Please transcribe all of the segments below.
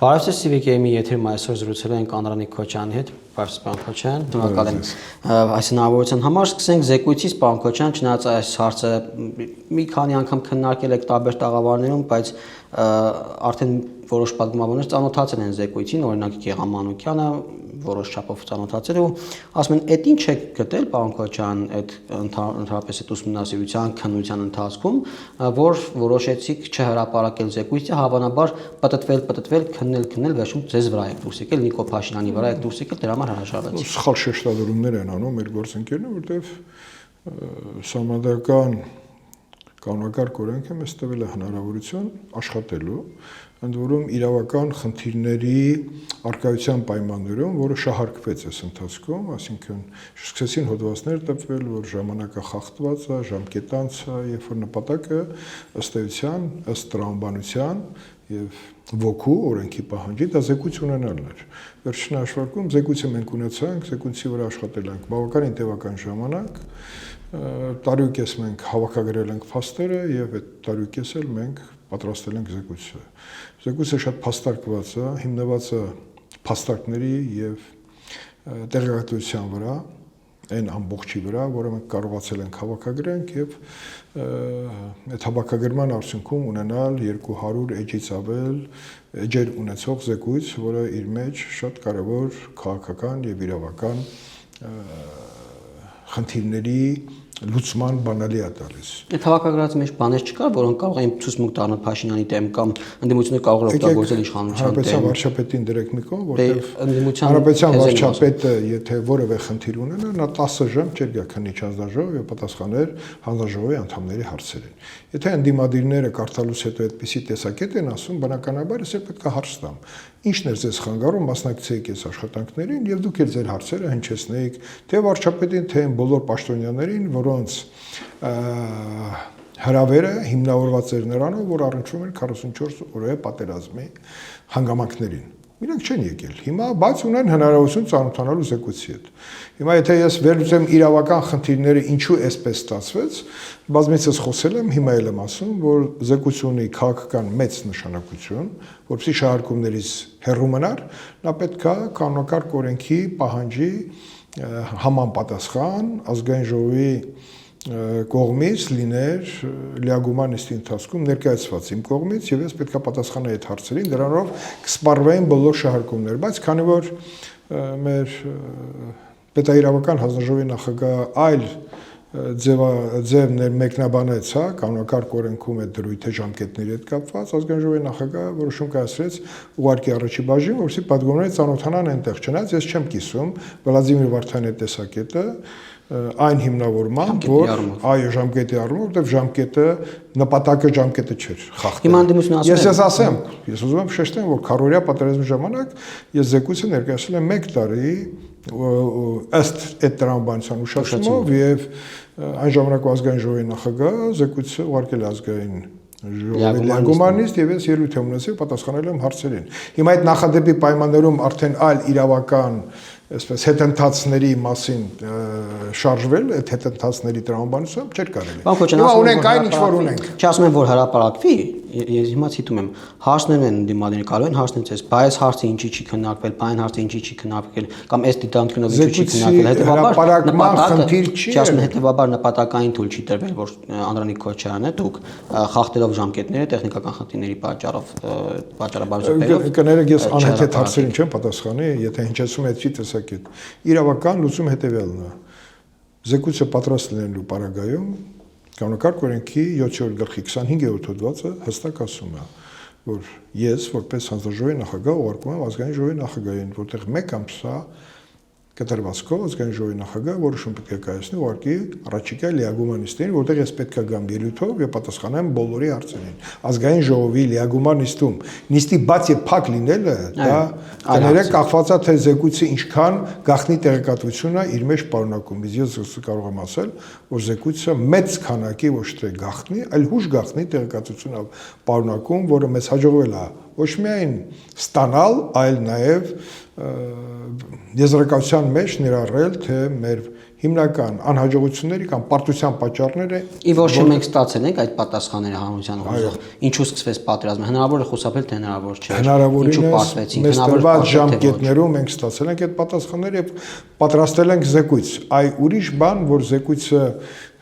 Բարև ձեզ Civic Game-ի եթերում այսօր զրուցել ենք Անդրանիկ Քոչյանի հետ, բարև պարոն Քոչյան, շնորհակալ եմ այս հնարավորության համար։ Սկսենք զեկույցից, պարոն Քոչյան, չնայած այս հարցը մի քանի անգամ քննարկել եք տարբեր տաղավարներում, բայց արդեն որոշ պատգամավորներ ծանոթացել են զեկույցին, օրինակ Գեղամ Մանուկյանը որոշ չափով ծանոթացել ու ասում են, այդ ինչ եք գտել, պարոն Քոչյան, այդ ընդհանրապես այդ ուսումնասիրության քննության ընթացքում, որ որոշեցիք չհրապարակել զեկույցը, հավանաբար պտտվել, քննել, վերջում ձեզ վրա եք դուրս եկել, Նիկո Փաշինյանի վրա եք դուրս եկել, դրա համար հրաժարվեցիք։ Սխալ շեշտադրումներ են անում մեր գործընկերները, որտեղ համանդրական կանոնակարգ օրենքը մեզ տվել է հնարավորություն աշխատելու, ընդ որում իրավական խնդիրների առկայության պայմաններում, որը շահարկվեց այս ընթացքում, այսինքն սկսեցին հոդվածներ տպվել, որ ժամանակը խախտված է, ժամկետանց է, երբ որ նպատակը ըստ էության, ըստ տրամաբանության եւ ոգու օրենքի պահանջի դա զեկույց ունենալն էր։ Վերջին հաշվարկում զեկույցը մենք ունեցանք, զեկույցի վրա աշխատել ենք բավականին տևական ժամանակ, տարուկես մենք հավաքագրել ենք փաստերը եւ այդ տարուկես էլ մենք պատրաստել ենք զեկույցը։ Զեկույցը շատ փաստարկված է, հիմնված է փաստարկների եւ տեղեկատվության վրա, այն ամբողջի վրա, որը մենք կարողացել ենք հավաքագրենք եւ այդ հավաքագրման արդյունքում ունենալ 200 էջից ավել էջեր ունեցող զեկույց, որը իր մեջ շատ կարևոր քաղաքական եւ իրավական խնդիրների լուծման բանալի է տալիս։ Այդ հավաքագրած մեջ բաներ չկար, որոնք կարող էին ցուցմունք տալ Փաշինյանի դեմ կամ ընդդիմությունը կարող էր օգտագործել իշխանության դեմ։ Հանրապետության վարչապետին դրեք մի կողմ, որտեղ հանրապետության վարչապետը, եթե որևէ խնդիր ունենա, նա 10 ժամ չէր գա քննիչ հանձնաժողով եւ պատասխաներ հանձնաժողովի անդամների հարցերին։ Եթե ընդդիմադիրները կարդալուց հետո այդպիսի տեսակետ են ասում, բնականաբար ես պետք է հարց տամ։ Ինչն էր ձեզ խանգարում մասնակցեիք այս աշխատանքներին եւ դուք էլ ձեր հարցերը հնչեցնեիք թե վարչապետին, թե բոլոր պաշտոնյաներին, որոնց հրավերը հիմնավորված էր նրանով, որ առնչվում էր 44 օրյա պատերազմի հանգամանքներին։ Իրանք չեն եկել։ Հիմա բայց ունեն հնարավորություն ծանոթանալու զեկույցի հետ։ Հիմա եթե ես վերլուծեմ իրավական խնդիրները ինչու էսպես ստացվեց, բազմիցս խոսել եմ, հիմա էլ եմ ասում, որ զեկույցը ունի քաղաքական մեծ նշանակություն, որպեսզի շահարկումներից հեռու մնար, նա պետք է կանոնակարգ օրենքի պահանջի համապատասխան ազգային ժողովի կողմից լիներ լիագումար նիստի ընթացքում ներկայացված իմ կողմից եւ ես պետք է պատասխանեի այդ հարցերին, դրանով կսպառվեին բոլոր շահարկումները, բայց քանի որ մեր պետաիրավական հանձնաժողովի նախագահ այլ ձև մեկնաբանեց, հա, կանոնակարգ օրենքում այդ դրույթը ժամկետների հետ կապված, ազգային ժողովի նախագահը որոշում կայացրեց ուղարկի առաջի բաժին, որովհետեւ պատգամավորները ծանոթանան այնտեղ, չնայած ես չեմ կիսում Վլադիմիր Վարդանի տեսակետը այն հիմնավորմամբ, որ այո ժամկետի առումով, որտեղ ժամկետը նպատակը ժամկետը չէր խախտել։ Հիմա ընդդիմությունը ասում է, ես ասեմ, ես ուզում եմ շեշտեմ, որ քառօրյա պատերազմի ժամանակ ես զեկույցը ներկայացրել եմ 1 տարի ըստ այդ տրամաբանության ուշացումով եւ այն ժամանակվա ազգային ժողովի նախագահը զեկույցը ուղարկել ազգային ժողովի լիագումարնիստ եւ ես ելույթ եմ ունեցել պատասխանել եմ հարցերին։ Հիմա այդ նախադեպի պայմաններում արդեն այլ իրավական այսպես հետընթացների մասին շարժվել, այդ հետընթացների տրամաբանությամբ չէր կարելի։ Հիմա ունենք այն ինչ որ ունենք։ Չասում են որ հրապարակվի, ես հիմա ցիտում եմ, հարցներն են դիմադրին կարող են հարցնել ցես, բայց հարցը ինչի չի քննարկվել, բայն հարցը ինչի չի քննարկվել, կամ այս դիտանկյունով ինչի չի քննարկվել, հետեւաբար հետեւաբար նպատակային թույլ չի տրվել, որ Անդրանիկ Քոչյանը դուք խախտելով ժամկետները տեխնիկական խնդիրների պատճառաբարությամբ կներեք ես անհետ հարցերին չեմ պատասխանի, եթե հնչեցում է այդպիսի տեսակետ։ Իրավական լուծում հետեւյալն է։ Զեկույցը պատրաստ լինելու պարագայում կանոնակարգ օրենքի 7-րդ գլխի 25-րդ հոդվածը հստակ ասում է, որ ես որպես հանձնաժողովի նախագահ ուղարկում եմ ազգային ժողովի նախագահին, որտեղ 1 ամսա կտրվածքով ազգային ժողովի նախագահը որոշում պետք է կայացնի ուղարկի առաջիկա լիագումար նիստին, որտեղ ես պետք է գամ ելույթով եւ պատասխանեմ բոլորի հարցերին։ Ազգային ժողովի լիագումար նիստում նիստի բաց եւ փակ լինելը դա կներեք կախված է թե զեկույցը ինչքան գաղտնի տեղեկատվություն է իր մեջ պարունակում։ Ես կարող եմ ասել, որ զեկույցը մեծ քանակի ոչ թե գաղտնի, այլ հուշ գաղտնի տեղեկատվություն է պարունակում, որը մեզ հաջողվել է ոչ միայն ստանալ, այլ նաեւ եզրակացության մեջ ներառել թե մեր հիմնական անհաջողությունների կամ պարտության պատճառները ի որոշ մենք ստացել ենք այդ պատասխանները հանրության ուժեղ։ Ինչու սկսվեց պատերազմը։ Հնարավոր է խուսափել, թե հնարավոր չէ։ Ինչու պարտվեցինք, մեզ տրված ժամկետներում մենք ստացել ենք այդ պատասխանները եւ պատրաստել ենք զեկույց։ Այ ուրիշ բան, որ զեկույցը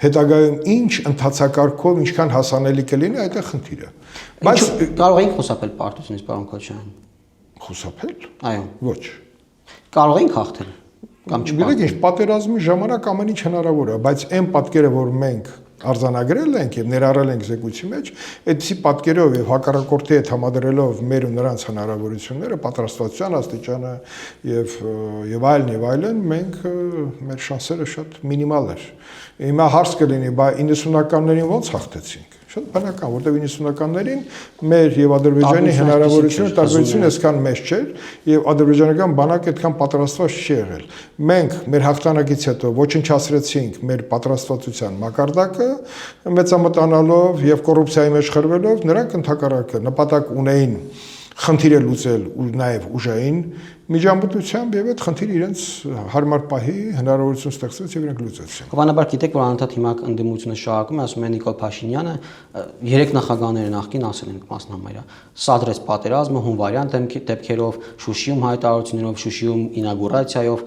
հետագայում ինչ ընթացակարգով ինչքան հասանելի կլինի, այդ է խնդիրը։ Բայց կարող ենք խուսափել պարտությունից, պարոն Քոչարյան։ Խուսափել։ Այո։ Ոչ։ Կարող ենք հաղթել կամ չպարտվել։ Գիտեք ինչ, պատերազմի ժամանակ ամեն ինչ հնարավոր է, բայց այն պատկերը, որ մենք արձանագրել ենք եւ ներառել ենք զեկույցի մեջ, այդպիսի պատկերով եւ հակառակորդի հետ համադրելով մեր ու նրանց հնարավորությունները, պատրաստվածության աստիճանը եւ այլն, մենք մեր շանսերը շատ մինիմալ էր։ Հիմա հարց կլինի, բա 90-ականներին ո՞նց հաղթեցինք։ Շատ բնական, որտեղ 90-ականներին մեր եւ Ադրբեջանի հնարավորությունը տարբերությունը այսքան մեծ չէր եւ ադրբեջանական բանակը այդքան պատրաստված չի եղել։ Մենք մեր հաղթանակից հետո ոչնչացրեցինք մեր պատրաստվածության մակարդակը, մեծամտանալով եւ կոռուպցիայի մեջ խրվելով, նրանք ընդհակառակը նպատակ ունեին խնդիրը լուծել ու նաեւ ուժային միջամտությամբ եւ այդ խնդիրը իրենց հարմար պահի հնարավորություն ստեղծեց եւ իրենք լուծեցին։ Բանաբար գիտեք, որ անընդհատ հիմա ընդդիմությունը շարունակում է, ասում է Նիկոլ Փաշինյանը, երեք նախագահները նախկին ասել են մասնամայրը, սադրեց պատերազմը հունվարյան դեպքերով, Շուշիում հայտարարություններով, Շուշիում ինագուրացիայով,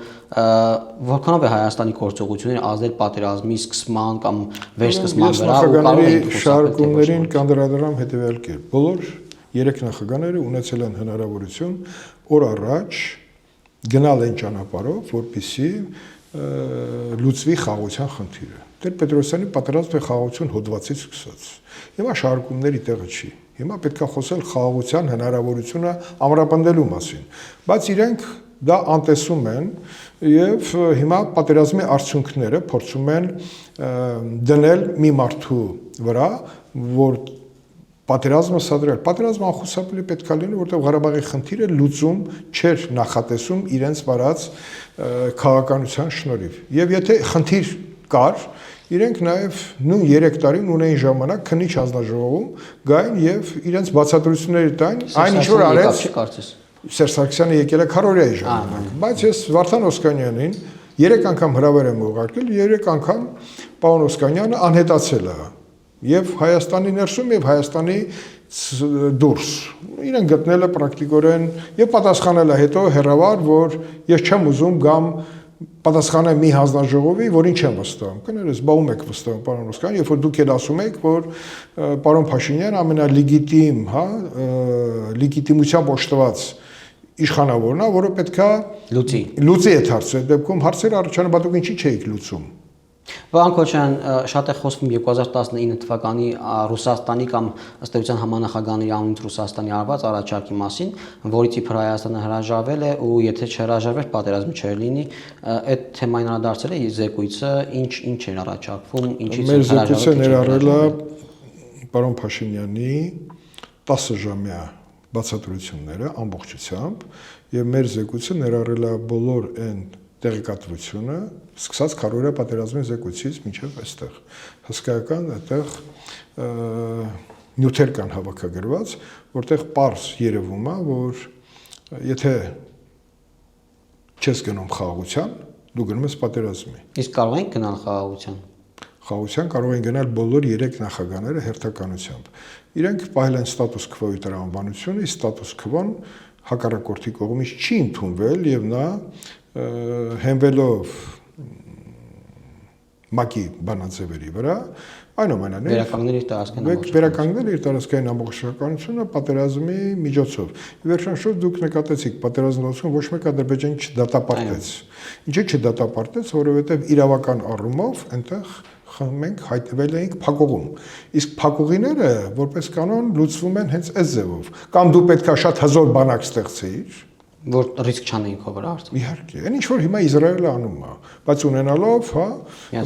որքանով է Հայաստանի գործողությունները ազդել պատերազմի սկսման կամ վերսկսման վրա ու կարող են շարունակումներին կանդրադառնամ հետեւյալ կերպ։ Բոլոր երեք նախագահները ունեցել են հնարավորություն օր առաջ գնալ այն ճանապարհով, որպեսզի լուծվի խաղաղության խնդիրը։ Տեր-Պետրոսյանի պատրաստ է խաղաղություն հոդվածից սկսած։ Հիմա շարունակումների տեղը չի։ Հիմա պետք է խոսել խաղաղության հնարավորությունը ամրապնդելու մասին։ Բայց իրենք դա անտեսում են եւ հիմա պատերազմի արդյունքները փորձում են դնել մի մարդու վրա, որ պատերազմը սադրել։ Պատերազմը անխուսափելի պետք է լինի, որտեղ Ղարաբաղի խնդիրը լուծում չէր նախատեսում իրենց վարած քաղաքականության շնորհիվ։ Եվ եթե խնդիր կար, իրենք նաև նույն 3 տարին ունեին ժամանակ քննիչ հանձնաժողովում գային եւ իրենց բացատրությունները տային, այն ինչ որ արեց Սերժ Սարգսյանը եկել է քարորիայի ժամանակ։ Բայց ես Վարդան Օսկանյանին 3 անգամ հրավեր եմ ուղարկել, 3 անգամ պարոն Օսկանյանը անհետացել է եւ Հայաստանի ներսում եւ Հայաստանի դուրս։ Իրեն գտնել է պրակտիկորեն եւ պատասխանել է հետո հերավար, որ ես չեմ ուզում գամ պատասխանեմ մի հանձնաժողովի, որին չեմ վստահում։ Կներես, բա ում եք վստահում, պարոն Օսկանյան, երբ որ դուք էլ ասում եք, որ պարոն Փաշինյանը ամենալեգիտիմ, լեգիտիմությամբ օժտված իշխանավորն է, որը պետքա լուծի այդ հարցը։ Այդ դեպքում հարցերը առաջանում, բա դուք ինչի չէիք լուծում։ Պարոն Քոչարյան, շատ է խոսվում 2019 թվականի Ռուսաստանի կամ ըստ էության համանախագահների անունից Ռուսաստանի արված առաջարկի մասին, որից իբր Հայաստանը հրաժարվել է ու եթե չհրաժարվեր պատերազմը չէր լինի, այդ թեմային անդրադարձել է զեկույցը, ինչ էր առաջարկվում, ինչից մեր զեկույցը ներառել է պարոն Փաշինյանի 10-ժամյա բացատրությունները ամբողջությամբ եւ մեր զեկույցը ներառել է բոլոր այն տեղեկատվությունը, սկսած քարորիա պատերազմի զեկույցից մինչև այստեղ։ Հսկայական այդտեղ նյութեր կան հավաքագրված, որտեղ պարզ երևում է, որ եթե չես գնում խաղաղության, դու գնում ես պատերազմի։ Իսկ կարող ենք գնալ խաղաղության։ Խաղաղության կարող են գնալ բոլոր 3 նախագահները հերթականությամբ։ Իրենք պահել են ստատուս քվոյի տրամաբանությունը, իսկ ստատուս քվոն հակառակորդի կողմից չի ընդունվել եւ նա հենվելով ՄԱԿ-ի բանաձևերի վրա, այնուամենայնիվ վերականգնել իր տարածքային ամբողջականությունը պատերազմի միջոցով։ Վերջնաշուտ դուք նկատեցիք պատերազմնոցում ոչ մեկ Ադրբեջանի չդատապարտեց։ Ինչի՞ չդատապարտեց, որովհետև իրավական առումով այնտեղ մենք հայտնվել էինք փակուղում։ Իսկ փակուղիները որպես կանոն լուծվում են հենց այս ձևով։ Կամ դու պետքա շատ հզոր բանակ ստեղծեիր, որ ռիսկ չանեին քո վրա արդեն։ Իհարկե, այն ինչ որ հիմա Իսրայելը անում է, բայց ունենալով,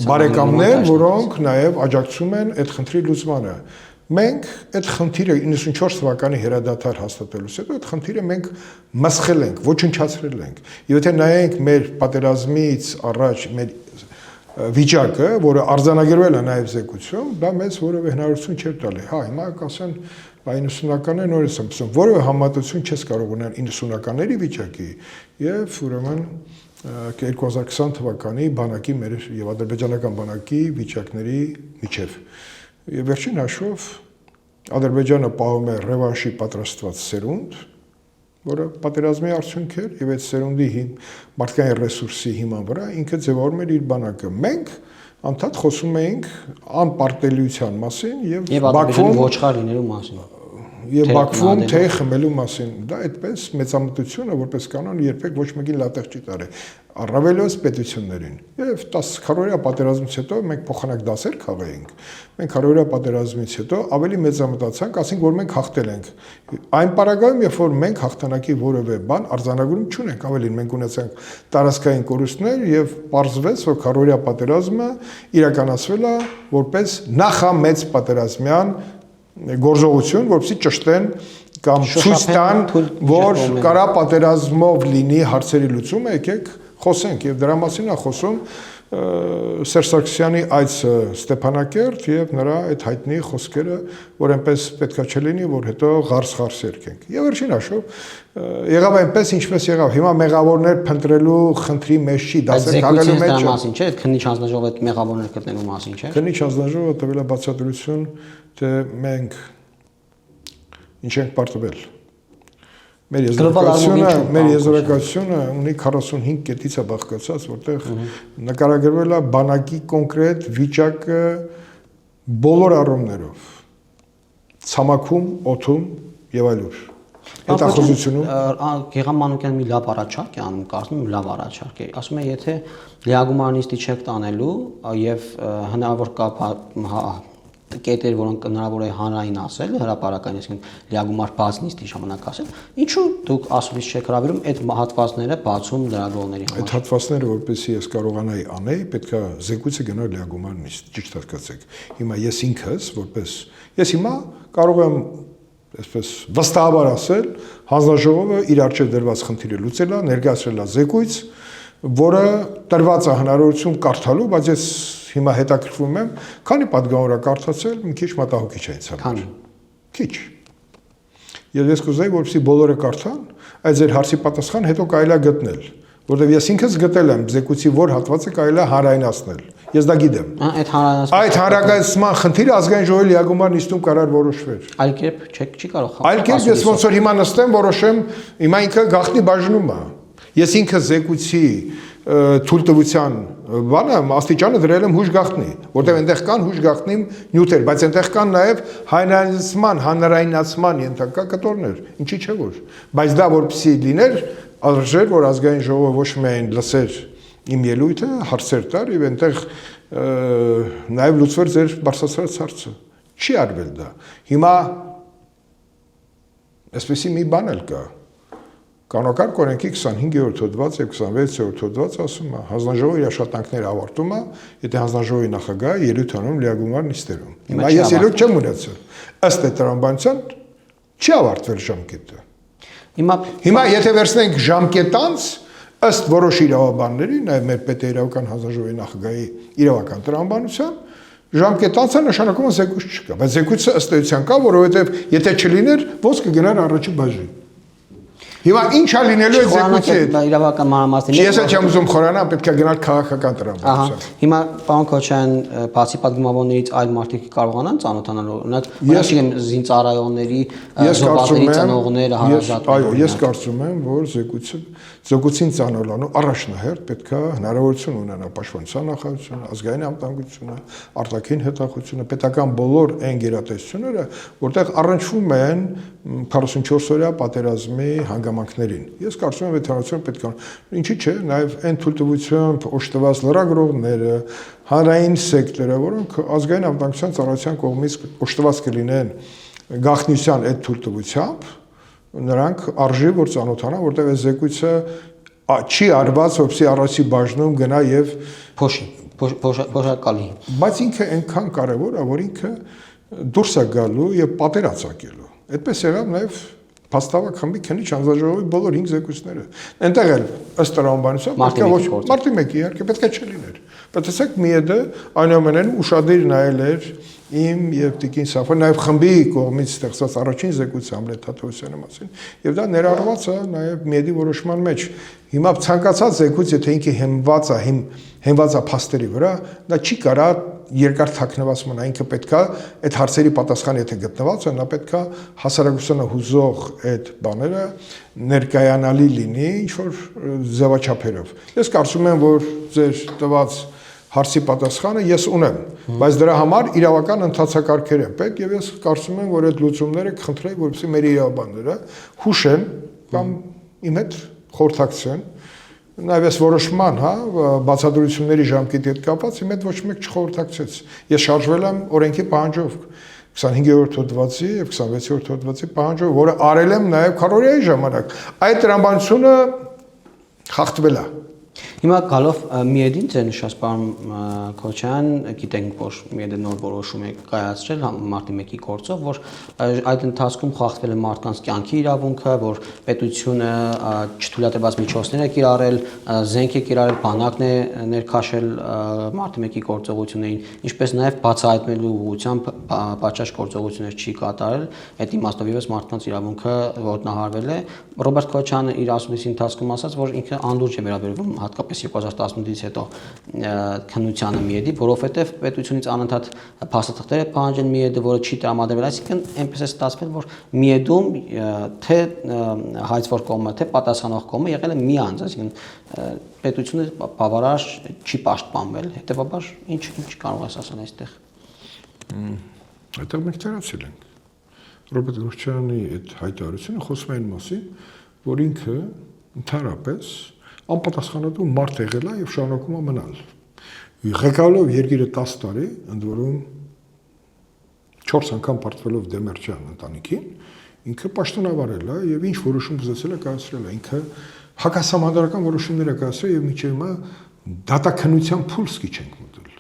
բարեկամներ, որոնք նաև աջակցում են այդ խնդրի լուծմանը։ Մենք այդ խնդիրը 94 թվականի հրադադար հաստատելուց հետո այդ խնդիրը մենք մսխել ենք, ոչնչացրել ենք։ Եվ եթե նայենք մեր պատերազմից առաջ մեր վիճակը, որը արձանագրվել է նաև զեկույցում, դա մեզ որևէ հնարավորություն չէր տալի։ Հա, հիմա կասեն 90-ականները նորից եմ ասում, որևէ համատություն չես կարող ունենալ 90-ականների վիճակի եւ ուրեմն 2020 թվականի բանակի մեր եւ ադրբեջանական բանակի վիճակների միջև։ Եվ վերջին հաշվով Ադրբեջանը պահում է ռևանշի պատրաստված սերունդ, որը պատերազմի արդյունք էր, եւ այդ սերունդի մարդկային ռեսուրսի հիման վրա ինքը ձևավորում էր իր բանակը։ Մենք անդադ խոսում էինք անպարտելիության մասին եւ Բաքվում ոչխար լինելու մասին։ Եվ Բաքվում թե խմելու մասին, դա այդպես մեծամտությունը որպես կանոն երբեք ոչ մեկին լատեղ չի տարի, առավելևս պետություններին։ Եվ 10 քառորյա պատերազմից հետո մենք փոխանակ դասեր քաղեինք։ Մենք քառորյա պատերազմից հետո ավելի մեծամտացանք, ասենք որ մենք հաղթել ենք։ Այն պարագայում, երբ որ մենք հաղթանակի որևէ բան արձանագրում չունենք, ավելին մենք ունեցանք տարածքային կորուստներ եւ պարզվեց, որ քառորյա պատերազմը իրականացվել է որպես նախամեծ պատերազմյան գործողություն, որպեսզի ճշտեն կամ ցույց տան, որ կարա պատերազմով լինի հարցերի լուծումը, եկեք խոսենք եւ դրա մասին է խոսում Սերժ Սարգսյանի այցը Ստեփանակերտ եւ նրա այդ հայտնի խոսքերը, որ այնպես պետքա չլինի, որ հետո ղարս երկենք։ Եվ վերջին հաշվով եղավ այնպես, ինչպես եղավ։ Հիմա մեղավորներ փնտրելու խնդրի մեջ չի, դասեր քաղելու մեջ չի։ Մասին չէ, այդ քննիչ հանձնաժողովը այդ մեղավորներ գտնելու մասին չէ։ Քննիչ հանձնաժողովը տվել է բացատրություն, թե մենք ինչ ենք պարտվել։ Մեր եզրակացությունը ունի 45 կետից է բաղկացած, որտեղ նկարագրվել է բանակի կոնկրետ վիճակը բոլոր առումներով, ցամաքում, օդում եւ այլուր։ Հետախուզությունում Գեգամ Մանուկյանը մի լավ առաջարկ է անում, կարծում եմ լավ առաջարկ է։ Ասում է, եթե լիագումարնիստի չեք տանելու եւ հնարավոր կա կետեր, որոնք հնարավոր է հանրային ասել, հրապարակային, այսինքն լիագումար բացնիստի ժամանակ ասել, ինչու դուք ասուլիս չեք հրավիրում այդ հատվածները բացում լրագրողների համար։ Այդ հատվածները, որպեսզի ես կարողանայի անել, պետքա զեկույցը գնալ լիագումարնիստ, ճիշտ հասկացեք։ Հիմա ես ինքս, ես հիմա կարող եմ այսպես վստահաբար ասել, հանձնաժողովը իր առջև դրված խնդիրը լուծել է, ներկայացրել է զեկույց, որը տրված է հնարավորություն կարդալու, բայց ես հիմա հետաքրքրվում եմ, քանի պատգամավոր է կարդացել, մի քիչ մտահոգիչ է ինձ համար։ Քիչ։ Եվ ես կուզեի, որպեսզի բոլորը կարդան, այդ ձեր հարցի պատասխան հետո կարելի է գտնել, որտեղ ես ինքս գտել եմ զեկույցի որ հատվածը կարելի է հանրայնացնել։ Ես դա գիտեմ։ Այդ հանրայնացման խնդիրը ազգային ժողովի լիագումար նիստում կարար որոշվեր։ Այլ կերպ չի կարող։ Այլ կերպ ես ոնց որ հիմա նստեմ, որոշեմ, հիմա ինքը գաղտնի բաժնում է։ Ես ինքը զեկույցի թույլտվության բանը աստիճանը դրել եմ հուշ գաղտնի, որտեղ այնտեղ կան հուշ գաղտնի նյութեր, բայց այնտեղ կան նաև հանրայնացման ենթակա կտորներ, ինչի՞ չէ որ։ Բայց դա որպեսզի լիներ, արժեր, որ ազգային ժողովը ոչ միայն լսեր իմ ելույթը, հարցեր տար եւ այնտեղ նաև լուծվեր ձեր բարձրացրած հարցը։ Չի արվել դա։ Հիմա այսպեսի մի բան էլ կա։ Կանոնակարգ օրենքի 25-րդ հոդված եւ 26-րդ հոդված ասում է, հանձնաժողովի աշխատանքները ավարտում է, եթե հանձնաժողովի նախագահը ելույթ անում լիագումար նիստերում։ Հիմա ես ելույթ չեմ ունեցել։ Ըստ այդ տրամաբանության չի ավարտվել ժամկետը։ Հիմա եթե վերցնենք ժամկետանց, ըստ որոշ իրավաբանների, նաեւ մեր պետերավական հանձնաժողովի նախագահի իրավական տրամաբանության, ժամկետանցը նշանակում է զեկույց չկա, բայց զեկույցը ըստ էության կա, որովհետեւ եթե չլիներ, ոնց կգնար առաջի բաժին։ Հիմա ինչ է լինելու այդ զեկույցի հետ։ Իրավական մանրամասների։ Ես էլ չեմ ուզում խորանալ, պետք է գնալ քաղաքական տրամաբանության։ Հիմա պարոն Քոչարյան, բացի պատգամավորներից այլ մարդիկ կարողանան ծանոթանալ, օրինակ, ես զինծառայողների, զոհվածների ծնողները հարազատները։ Այո, ես կարծում եմ, որ զեկույցին ծանոթանալու առաջնահերթ պետք է հնարավորություն ունենա պաշտպանության նախարարությունը, ազգային անվտանգությունը, արտաքին հետախուզությունը, պետական բոլոր այն գերատեսչությունները, որտեղ առնչվում են 44-օրյա պատերազմի հանգամանքներին։ Ես կարծում եմ, այդ հանրությունը պետք է, ինչի՞ չէ, նաև այն թույլտվությամբ օժտված լրագրողները, հանրային սեկտորը, որոնք ազգային անվտանգության ծառայության կողմից օժտված կլինեն գաղտնիության այդ թույլտվությամբ, նրանք արժի որ ծանոթանան, որտեղ այս զեկույցը չի արված, որպեսզի առաջի բաժնում գնա եւ փոշակալի։ Բայց ինքը այնքան կարեւոր է, որ ինքը դուրս է գալու եւ պատերացակելու։ Այդպես եղավ նաեւ Փաստավակ խմբի քննիչ հանձնաժողովի բոլոր 5 զեկույցները։ Այնտեղ էլ ըստ տրամաբանության պետք է ոչ մարտի 1-ի իհարկե պետք է չլիներ։ Բայց ասեք մի է դա այնուամենայնիվ ուշադիր նայել էր իմ եւ Տիկին Սաֆոն նաեւ խմբի կողմից ստեղծած առաջին զեկույցը Համլետ Թադևոսյանի մասին եւ դա ներառված է նաեւ Միեդի որոշման մեջ հիմա ցանկացած զեկույց եթե ինքը հենված է փաստերի վրա դա չի կարա երկար թաքնված մնա ինքը պետքա այդ հարցերի պատասխանը եթե գտնված է նա պետքա հասարակությանը հուզող այդ բաները ներկայանալի լինի ինչ որ ձևաչափերով ես կարծում եմ որ ձեր տված հարցի պատասխանը ես ունեմ, բայց դրա համար իրավական ընթացակարգեր են պետք եւ ես կարծում եմ, որ այդ լուծումները կխնդրեի, որպեսզի մեր իրավաբանները հուշեն կամ իմ հետ խորհրդակցեն, նաեւ այս որոշման, հա, բացատրությունների ժամկետի հետ կապված իմ հետ ոչ մեկ չխորհրդակցեց։ Ես շարժվել եմ օրենքի պահանջով 25-րդ հոդվածի եւ 26-րդ հոդվածի պահանջով, որը արել եմ նաեւ քարորիայի ժամանակ։ Այդ տրամաբանությունը խախտվել է։ Հիմա գալով Միեդին ձեր նշած պարոն Քոչարյան, գիտենք, որ Միեդը նոր որոշում է կայացրել մարտի 1-ի գործով, որ այդ ընթացքում խախտվել է մարդկանց կյանքի իրավունքը, որ պետությունը չթույլատրված միջոցներ է կիրառել, զենք է կիրառել, բանակն է ներքաշել մարտի 1-ի գործողություններին, ինչպես նաև բացահայտելու ուղղությամբ պատշաճ գործողություններ չի կատարել, այդ իմաստով ևս մարդկանց իրավունքը ոտնահարվել է։ Ռոբերտ Քոչարյանը իր ասուլիսի ընթացքում ասաց, որ ինքը անդուր չէ վերաբերվում հատկապես 2018-ից հետո քննությանը Միեդի, որովհետև պետությունից անընդհատ փաստաթղթեր է պահանջել Միեդը, որը չի տրամադրվել, այսինքն այնպես է ստացվել, որ Միեդում թե հայցվոր կողմը, թե պատասխանող կողմը եղել է մի անձ, այսինքն պետությունը բավարար չի պաշտպանվել, հետևաբար ինչ կարող ես ասել այստեղ։ Այդտեղ մենք ծերացել ենք։ Ռոբերտ Քոչարյանի այդ հայտարարությունը խոսում է այն մասին, որ ինքը ընդհանրապես անպատասխանատու մարդ եղել է եւ շարունակում է մնալ։ Ղեկավարելով երկիրը 10 տարի, ընդ որում 4 անգամ պարտվելով Դեմիրճյան ընտանիքին, ինքը պաշտոնավարել է եւ ինչ որոշում կայացրել է կայացրել է։ Ինքը հակասահմանադրական որոշումներ է կայացրել եւ միջև հիմա դատաքննության փուլսկի չենք մտել։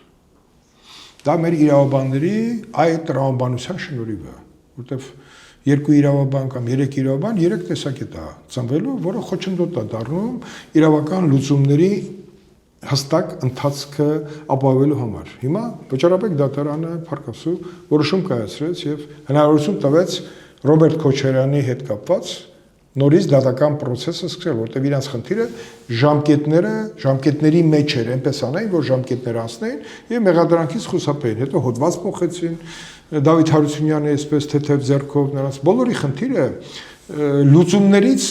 Դա մեր իրավաբանների այդ տրամաբանության շնորհիվ է, որտեվ երկու իրավաբան կամ 3 իրավաբան 3 տեսակետ է ծնվելու, որը խոչընդոտ է դառնում իրավական լուծումների հստակ ընթացքը ապահովելու համար։ Հիմա վճարապետ դատարանը փառքասու որոշում կայացրեց եւ հնարավորություն տվեց Ռոբերտ Քոչարյանի հետ կապված նորից դատական process-ը սկսել, որտեղ իրանց խնդիրը ժամկետների մեջ էր, այնպես անային, որ ժամկետներ անցնեին եւ մեղադրանքից խուսափեին, հետո հոդված փոխեցին, Դավիթ Հարությունյանը այսպես թեթև ձեռքով նրանց բոլորի խնդիրը լուծումներից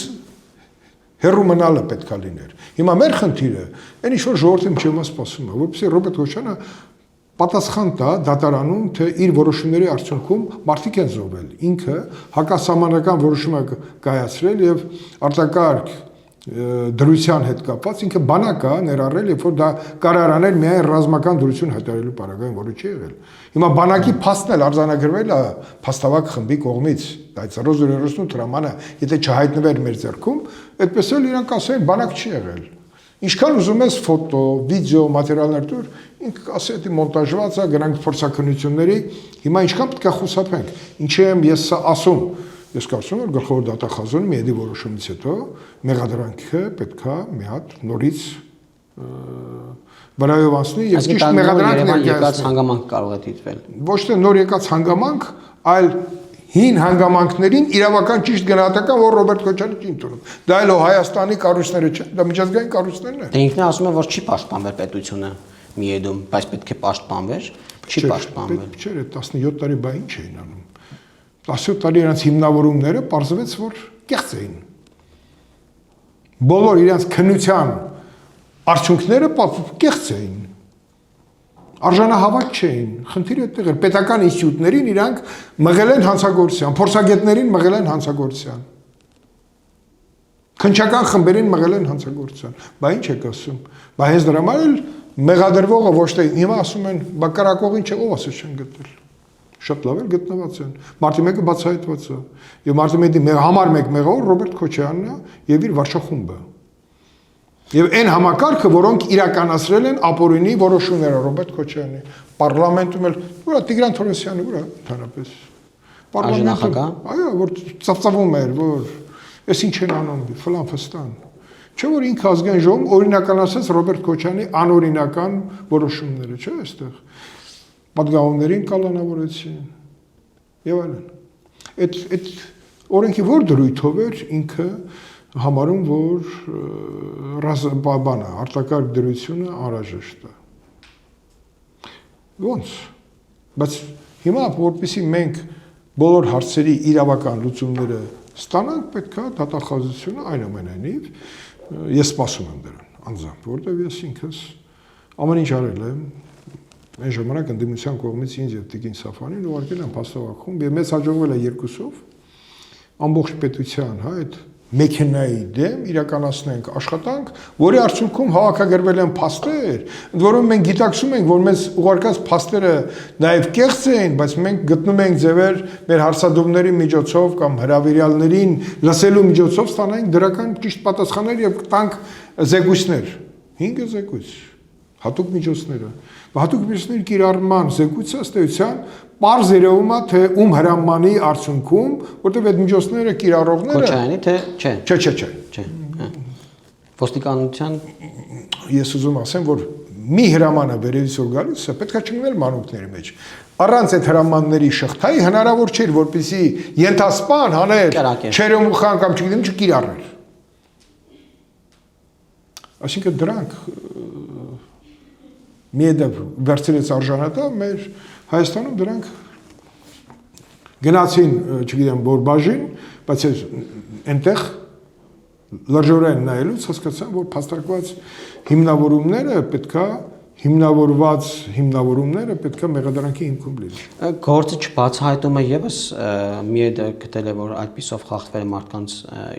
հեռու մնալը պետքա լիներ։ Հիմա մեր խնդիրը այն ինչ որ ժողովրդի միջև սպասում է, որպեսզի Ռոբերտ Քոչարյանը պատասխան տա դատարանում, թե իր որոշումների արդյունքում մարդիկ են զոհվել։ Ինքը հակասահմանական որոշում է կայացրել եւ արտակարգ դրության հետ կապված ինքը բանակ է ներառել, երբ որ դա կարար անել միայն ռազմական դրություն հայտարարելու պարագայում, որը չի եղել։ Հիմա բանակի փաստն էլ արձանագրվել է փաստավակ խմբի կողմից, այդ 038 հրամանը, եթե չհայտնվեր մեր ձեռքում, այդպես էլ իրանք ասեն բանակ չի եղել։ Ինչքան ուզում ես ֆոտո, վիդեո, մատերիալներ դուր, ինքը ասի դա մոնտաժված է, գնանք փորձակնությունների, հիմա ինչքան պետք է խուսափենք։ Ինչի եմ ես սա ասում։ Ես կարծում եմ, որ գլխավոր դատախազում Միեդի որոշումից հետո մեղադրանքը պետքա մի հատ նորից վրայով անցնի եւ ճիշտ մեղադրանք եկած հանգամանք կարող է դիտվել։ Ոչ թե նոր եկած հանգամանք, այլ հին հանգամանքներին իրավական ճիշտ գնահատական, որ Ռոբերտ Քոչարյանը չի ընդունում։ Դա այլ Հայաստանի կառույցները չեն, դա միջազգային կառույցներն են։ Դե ինքն ասում է, որ չի պաշտպանվել պետությունը Միեդում, բայց պետք է պաշտպանվեր, չի պաշտպանվել։ Չէ, 17 տարի բա ինչ էին անում։ 17 տարի իրանց հիմնավորումները պարզվեց, որ կեղծ էին։ Բոլոր իրանց քննության արդյունքները կեղծ էին։ Արժանահավատ չէին, խնդիրը այդտեղ էր, պետական ինստիտուտներին իրանք մղել են հանցագործության, փորձագետներին մղել են հանցագործության, քննչական խմբերին մղել են հանցագործության, բա ինչ եք ասում, բա հենց դրա համար էլ մեղադրվողը ոչ թե հիմա ասում են, բա կրակողին չէ, ով ասես չեն գտել, շատ լավ էլ գտնված են, մարտի 1-ը բացահայտված է, եւ մարտի 1-ի համար մեկ մեղավոր Ռոբերտ Քոչարյանն է եւ իր վարչախումբը։ Եվ այն համակարգը, որոնք իրականացրել են ապօրինի որոշումները Ռոբերտ Քոչարյանի, պարլամենտում էլ, ուրա Տիգրան Թորոսյանը, ուրա ընդհանրապես։ Պարլամենտում, այո, որ ծավծավում էր, որ այս ինչ են անում, ֆլան ֆստան։ Չէ՞ որ ինքը ազգային ժողովում օրինականացրեց Ռոբերտ Քոչարյանի անօրինական որոշումները, չէ՞ այստեղ։ պատգամավորներին կալանավորեցին եւ այլն։ Այդ օրենքի որ դրույթով էր ինքը համարում, որ բանը արտակարգ դրությունը անհրաժեշտ է։ Ոնց։ Բայց հիմա որպեսզի մենք բոլոր հարցերի իրավական լուծումները ստանանք, պետք է դատախազությունը այնուամենայնիվ ես սպասում եմ դրան, անձամբ, որտեղ ես ինքս ամեն ինչ արել եմ, այն ժամանակ ընդդիմության կողմից ինձ եւ Տիկին Սաֆյանին ուղարկել են փաստավախում, եւ մեզ հաջողվել է երկուսով ամբողջ պետության, հա, այդ մեքենայի դեմ իրականացնենք աշխատանք, որի արդյունքում հավաքագրվել են փաստեր, ընդ որում մենք գիտակցում ենք, որ մեզ ուղարկած փաստերը նաև կեղծ են, բայց մենք գտնում ենք ձևեր մեր հարցադրումների միջոցով կամ հրավիրյալներին լսելու միջոցով ստանանք դրական ճիշտ պատասխաններ եւ տանք զեկույցներ, 5 զեկույց, հատուկ միջոցները, հատուկ միջոցների կիրառման զեկույցը ըստ էության պարզ երևում է, թե ում հրամանի արդյունքում, որտեղ այդ միջոցները կիրառողները Քոչարյանի թե չէ։ Չէ։ Ոստիկանության ես ուզում ասեմ, որ մի հրամանը վերևից որ գալիս է, պետք է չմնել մանուկների մեջ։ Առանց այդ հրամանների շղթայի հնարավոր չէր, որպեսզի ենթասպան հաներ չերեմուխան կամ չգիտեմ չկիրառեր։ Այսինքն դրանք միեդև վերցրեց արժանատա մեր Հայաստանում դրանք գնացին, չգիտեմ, որ բաժին, բայց այնտեղ լրջորեն նայելուց հասկացան, որ փաստարկված հիմնավորումները պետքա հիմնավորված հիմնավորումները պետքա մեղադրանքի հիմքում լինեն։ Գործը չբացահայտում է եւս միեդը գտել է, որ այդպիսով խախտվել է մարդկանց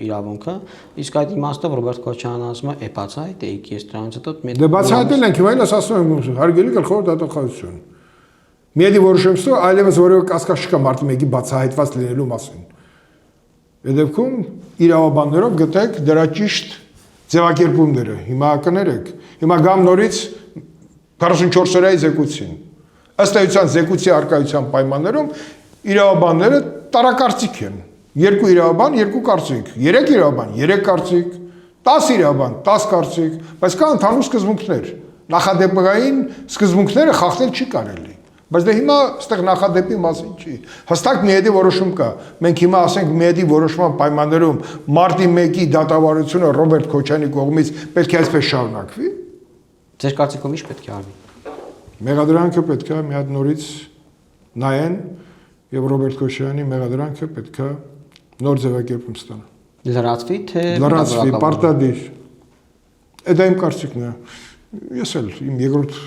իրավունքը, իսկ այդ իմաստով Ռոբերտ Քոչարյանը ասում է, բացահայտեիք, ես դրանից հետո Դե բացահայտել ենք, հիմա ես ասում եմ, հարգելի գլխավոր դատախազություն։ Միեդի որոշումով այլևս որևէ կասկած չկա մարտի 1-ի բացահայտված լինելու մասին։ Այդ դեպքում իրավաբաններով գտեք դրա ճիշտ ձևակերպումները։ Հիմա կներեք։ Հիմա գամ նորից 44 օրյա զեկուցին։ Ըստ էության զեկուցի արկայության պայմաններում իրավաբանները տարակարծիք են։ 2 իրավաբան, 2 կարծիք, 3 իրավաբան, 3 կարծիք, 10 իրավաբան, 10 կարծիք, բայց կա ընդհանուր սկզբունքներ։ Նախադեպային սկզբունքները խախտել չի կարելի։ Բայց դե հիմա այստեղ նախադեպի մասին չի։ Հստակ միեդի որոշում կա։ Մենք հիմա ասենք միեդի որոշման պայմաններում մարտի 1-ի դատավարությունը Ռոբերտ Քոչարյանի կողմից պետք է այսպես շարունակվի։ Ձեր կարծիքով ի՞նչ պետք է արվի։ Մեղադրանքը պետք է մի հատ նորից նայեն եւ Ռոբերտ Քոչարյանի մեղադրանքը պետք է նոր ձևակերպում ստանա։ Լրացվի թե լրացվի, պարտադիր։ Դա իմ կարծիքն է։ Ես էլ իմ երկրորդ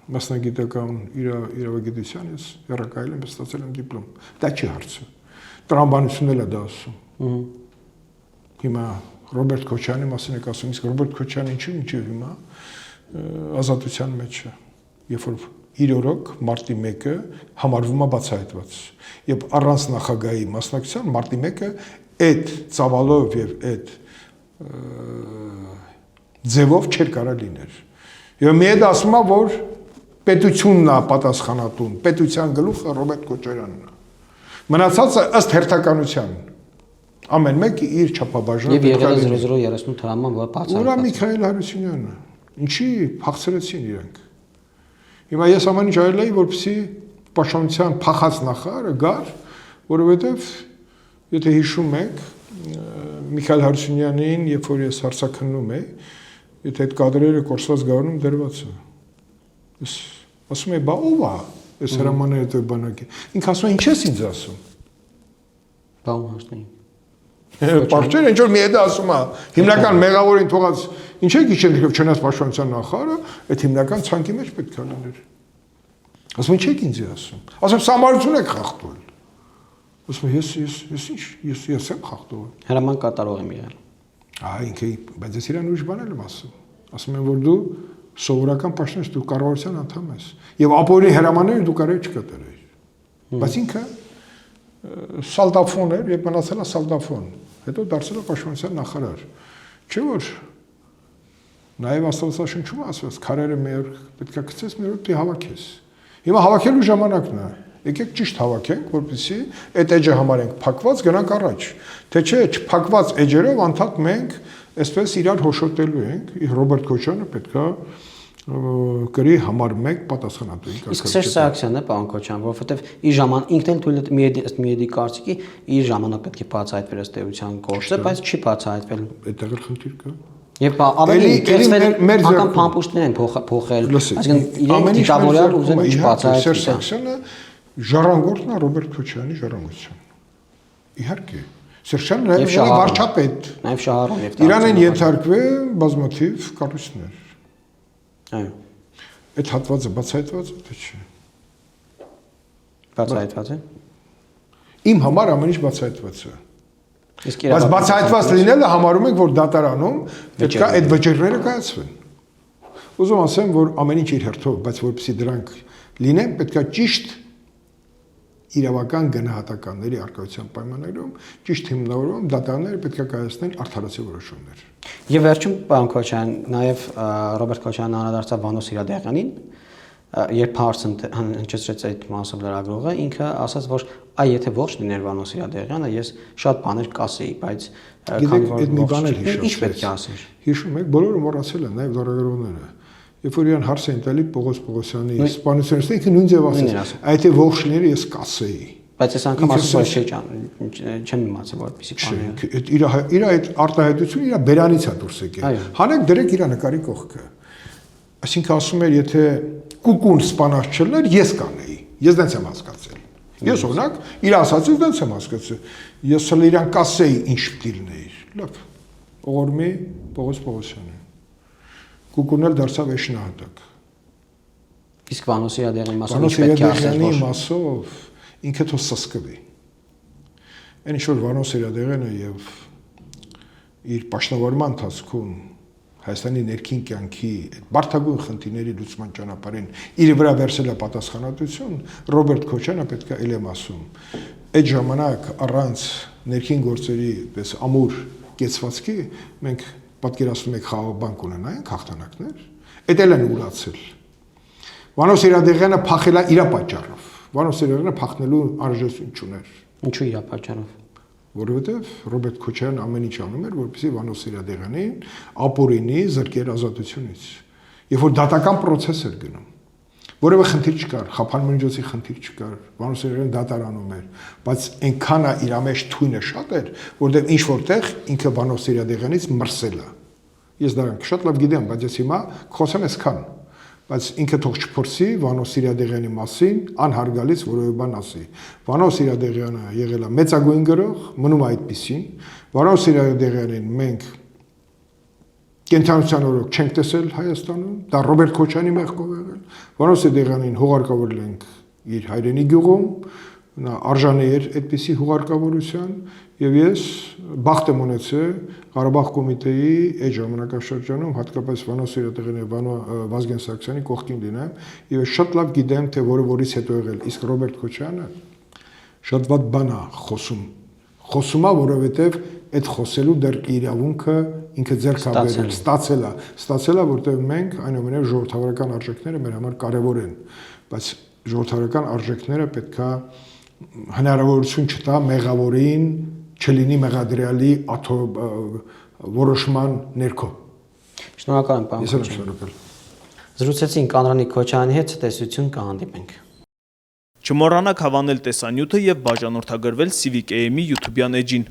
մասնագիտական իրավագիտության ես հեռակայել եմ, ստացել եմ դիպլոմ։ Դա չի հարցը։ Տրամաբանությունն էլ է դա ասում։ Հիմա Ռոբերտ Քոչարյանի մասին եք ասում, իսկ Ռոբերտ Քոչարյանը ինչու հիմա ազատության մեջ է, երբ որ իր օրոք մարտի 1-ը համարվում է բացահայտված։ Եվ առանց նախագահի մասնակցության մարտի 1-ը այդ ծավալով եւ այդ ձևով չէր կարող լինել։ Եվ մի հետ ասում է, որ պետությունն է պատասխանատուն, պետության գլուխը Ռոբերտ Քոչարյանն է։ Մնացածը ըստ հերթականության ամեն մեկը իր չափաբաժանը եւ եղել է 0038 հրաման, որ բացահայտված։ Ուրա Միքայել Հարությունյանը։ Ինչի փախցրեցին իրենք։ Հիմա ես ամեն ինչ արել էի, որպեսզի պաշտպանության փախած նախարարը գար, որովհետեւ եթե հիշում եք Միքայել Հարությունյանին, երբ որ ես հարցաքննում էի, եթե այդ կադրերը կորսված գարնում դրված է։ Ես ասում եմ, բա ով է այս հրամանները դե բանակի։ Ինքը ասում է, ինչ ես ինձ ասում։ Բա ում հասնեին։ Պարչեր ինչ որ մի հետ ասում է, հիմնական մեղավորին թողած ինչ է գիշեր չնայած պաշտպանության նախարարը, այդ հիմնական ցանկի մեջ պետք է լիներ։ Ասում ինչ եք ինձ ասում։ Ասում սամարություն եք խախտում։ Ասում ես եմ խախտում։ Հրաման կատարող եմ եղել։ Ինքը, բայց ես իրան ուրիշ բաներ եմ ասում։ Ասում եմ, որ դու սովորական պաշտպան ես, դու կառավարության անդամ ես։ Եվ ապօրինի հրամանները դու կարող ես չկատարել։ Բայց ինքը սալդաֆոն էր, եւ մնացել է սալդաֆոն։ Հետո դարձել է պաշտպանության նախարար։ Չէ՞ որ նաեւ Աստվածաշնչում ասված, քարերը մեր պետք է գցես, մեր պետք է հավաքես։ Հիմա հավաքելու ժամանակն է։ Եկեք ճիշտ հավաքենք, որպեսզի այդ էջը համարենք փակված, գնանք առաջ։ Թե չէ, չփակված էջերով անդադ մենք այսպես իրար հոշոտելու ենք։ Ռոբերտ Քոչարյանը պետքա գրի համար 1 պատասխանատուի կարգավիճակ։ Իսկ Սերժ Սարգսյանն է, պարոն Քոչյան, որովհետև իր ժամանակ ինքն էլ թույլ ըստ Միեդի կարծիքի իր ժամանակ պետք է բացահայտվեր ըստ էության գործը, բայց չի բացահայտվել։ Այդտեղ էլ խնդիր կա։ Եվ ավելի անգամ փամփուշտներ են փոխել, այսինքն իրենք դիտավորյալ ուզեն ինչ բացահայտել։ Սերժ Սարգսյանը ժառանգորդն է Ռոբերտ Քոչարյանի ժառանգության։ Իհարկե, Սերժյանը նաև վարչապետ։ Նաև շահառուն եւ Իրան են ենթարկվել բազմաթիվ կառույցներ։ Այո։ Այդ հատվածը բացահայտված է, թե չէ։ Բացահայտված է։ Իմ համար ամեն ինչ բացահայտված է։ Իսկ Բայց բացահայտված լինելը համարում ենք, որ դատարանում պետք է այդ վճիռները կայացվեն։ Ուզում ասեմ, որ ամեն ինչ իր հերթով, բայց որպեսզի դրանք լինեն, պետք է ճիշտ իրավական գնահատականների արկայության պայմաններում, ճիշտ հիմնավորում դատարանները պետք է կայացնեն արդարացի որոշումներ։ Եվ վերջում, պարոն Քոչյան, նաև Ռոբերտ Քոչյանն անդրադարձավ Վանո Սիրադեղյանին, երբ հարցը հնչեցրեց այդ մասով լրագրողը, ինքը ասաց, որ այ եթե ողջ լիներ Վանո Սիրադեղյանը, ես շատ բաներ կասեի, բայց քանի որ մի բան էլ հիշեցի։ Ինչ պետք է ասեի։ Հիշում եք, բոլորը մոռացել են, նաև լրագրողները։ Երբ որ իրան հարց էին տալի Պողոս Պողոսյանի սպանությունից, ինքը նույն ձև ասաց, այդ է ողջ լիներ ես կասեի։ Բայց այս անգամ ասում որ չեմ իմացել որպեսի բաները։ Իր այդ արտահայտությունը իր բերանից է դուրս եկել։ Հանեք դրեք իր նկարի կողքը։ Այսինքն ասում էր, եթե կուկուն սպանած չլներ, ես կանեի։ Ես դենց եմ հասկացել։ Ես օրինակ իր ասածից դենց եմ հասկացել։ Ես հələ իրան կասեի ինչ պիտի լինեիր։ Լավ։ Օղորմի Պողոս Պողոսյանը։ Կուկունել դարձավ էշնահատակ։ Իսկ Վանո Սիրադեղյանի մասով պետք է ասել, որ մասով ինքը թող սսկվի։ Այն ինչ որ Վանո Սիրադեղյանը եւ իր պաշտոնավորման ընթացքում Հայաստանի ներքին կյանքի բարդագույն խնդիրների լուծման ճանապարհին իր վրա վերցել է պատասխանատվություն, Ռոբերտ Քոչյանը պետք է ելեմ ասում։ Այդ ժամանակ առանց ներքին գործերի պես ամուր կեցվածքի մենք պատկերացնում եք խաղաբանկ ունենայինք հաղթանակներ, այդ էլ են ուրացել։ Վանո Սիրադեղյանը փախել է իր պատճառով։ Վանո Սիրադեղյանը փախնելու արժեզություն չուներ։ Ինչու իր պատճառով։ Որովհետև Ռոբերտ Քոչարյանը ամեն ինչ անում էր, որպեսզի Վանո Սիրադեղյանին ապօրինի զրկեր ազատությունից։ Երբ որ դատական process էր գնում, որևէ խնդիր չկար, խափանման միջոցի խնդիր չկար, Վանո Սիրադեղյանը դատարանում էր, բայց այնքան է իր մեջ թույնը շատ էր, որտեղ ինչ որտեղ ինքը Վանո Սիրադեղյանից մրսել է։ Ես դրանք շատ լավ գիտեմ, բայց ես հիմա խոսեմ այսքան, բայց ինքը թող չփորձի Վանո Սիրադեղյանի մասին անհարգալից որևէ բան ասի։ Վանո Սիրադեղյանը եղել է մեծագույն գրող, մնում է այդպեսին։ Վանո Սիրադեղյանին մենք կենթանության օրոք չենք տեսել Հայաստանում, դա Ռոբերտ Քոչյանի մեղքով եղել։ Վանո Սիրադեղյանին հուղարկավորել ենք իր հայրենի գյուղում, նա արժանի էր այդպիսի հուղարկավորության, եւ ես բախտ եմ ունեցել Ղարաբաղ կոմիտեի այդ ժամանակաշրջանում հատկապես Վանո Սիրադեղյանի Վազգեն Սարգսյանի կողքին լինեմ եւ ես շատ լավ գիտեմ թե որից հետո եղել, իսկ Ռոբերտ Քոչյանը շատ վատ բան է խոսում է, որովհետեւ այդ խոսելու դեռ իրավունքը ինքը ձեռք է բերել, ստացել է, որտեղ մենք այնուամենայնիվ ժողովրդավարական արժեքները մեր համար կարեւոր են, բայց ժողովրդավարական արժեքները պետքա հնարավորություն չտա մեղավորին չլինի մեղադրյալի որոշման ներքո։ Շնորհակալ եմ, պարոն Քոչյան։ Զրուցեցինք Անդրանիկ Քոչյանի հետ, տեսություն կհանդիպենք։ Չմոռանաք հավանել տեսանյութը եւ բաժանորդագրվել Civic AM-ի YouTube-յան էջին։